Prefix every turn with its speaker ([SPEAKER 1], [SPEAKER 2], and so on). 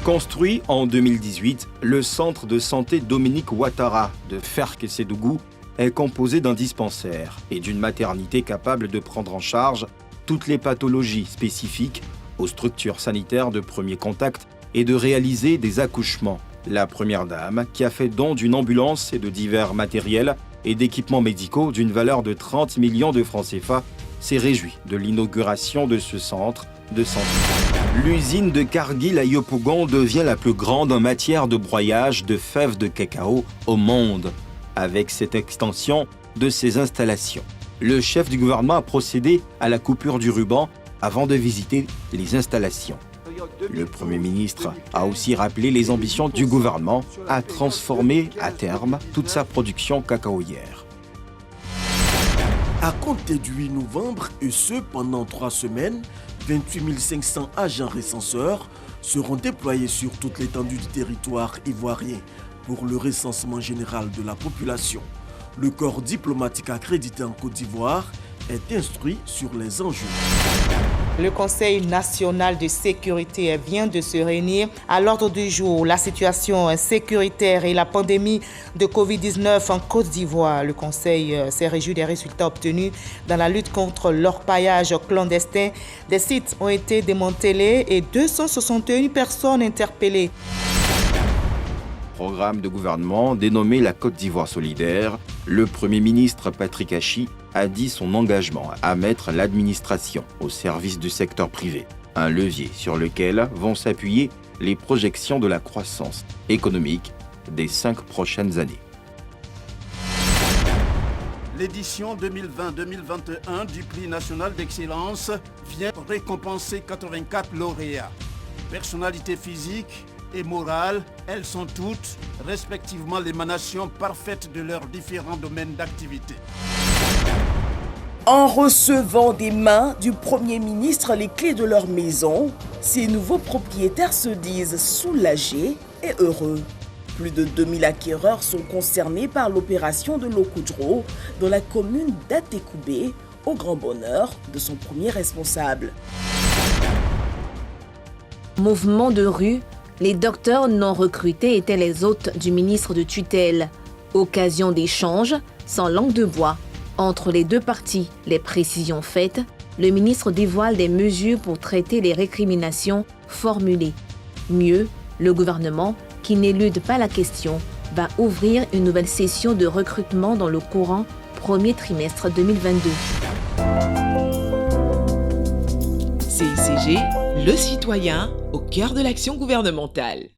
[SPEAKER 1] Construit en 2018, le centre de santé Dominique Ouattara de Ferke-Sédougou est composé d'un dispensaire et d'une maternité capable de prendre en charge toutes les pathologies spécifiques aux structures sanitaires de premier contact et de réaliser des accouchements. La première dame, qui a fait don d'une ambulance et de divers matériels et d'équipements médicaux d'une valeur de 30 millions de francs CFA, s'est réjouie de l'inauguration de ce centre de santé. L'usine de Cargill à Yopougon devient la plus grande en matière de broyage de fèves de cacao au monde, avec cette extension de ses installations. Le chef du gouvernement a procédé à la coupure du ruban avant de visiter les installations. Le Premier ministre a aussi rappelé les ambitions du gouvernement à transformer à terme toute sa production cacaoyère.
[SPEAKER 2] À compter du 8 novembre, et ce pendant 3 semaines, 28 500 agents recenseurs seront déployés sur toute l'étendue du territoire ivoirien pour le recensement général de la population. Le corps diplomatique accrédité en Côte d'Ivoire est instruit sur les enjeux.
[SPEAKER 3] Le Conseil national de sécurité vient de se réunir. À l'ordre du jour, la situation sécuritaire et la pandémie de Covid-19 en Côte d'Ivoire. Le Conseil s'est réjoui des résultats obtenus dans la lutte contre l'orpaillage clandestin. Des sites ont été démantelés et 261 personnes interpellées.
[SPEAKER 1] Programme de gouvernement dénommé la Côte d'Ivoire solidaire, le Premier ministre Patrick Achi a dit son engagement à mettre l'administration au service du secteur privé, un levier sur lequel vont s'appuyer les projections de la croissance économique des 5 prochaines années.
[SPEAKER 4] L'édition 2020-2021 du Prix national d'excellence vient récompenser 84 lauréats. Personnalités physiques et morales, elles sont toutes respectivement l'émanation parfaite de leurs différents domaines d'activité.
[SPEAKER 5] En recevant des mains du Premier ministre les clés de leur maison, ces nouveaux propriétaires se disent soulagés et heureux. Plus de 2000 acquéreurs sont concernés par l'opération de Locudro dans la commune d'Atekoubé, au grand bonheur de son premier responsable.
[SPEAKER 6] Mouvement de rue, les docteurs non recrutés étaient les hôtes du ministre de tutelle. Occasion d'échanges, sans langue de bois. Entre les deux parties, les précisions faites, le ministre dévoile des mesures pour traiter les récriminations formulées. Mieux, le gouvernement, qui n'élude pas la question, va ouvrir une nouvelle session de recrutement dans le courant premier trimestre 2022.
[SPEAKER 7] CICG, le citoyen au cœur de l'action gouvernementale.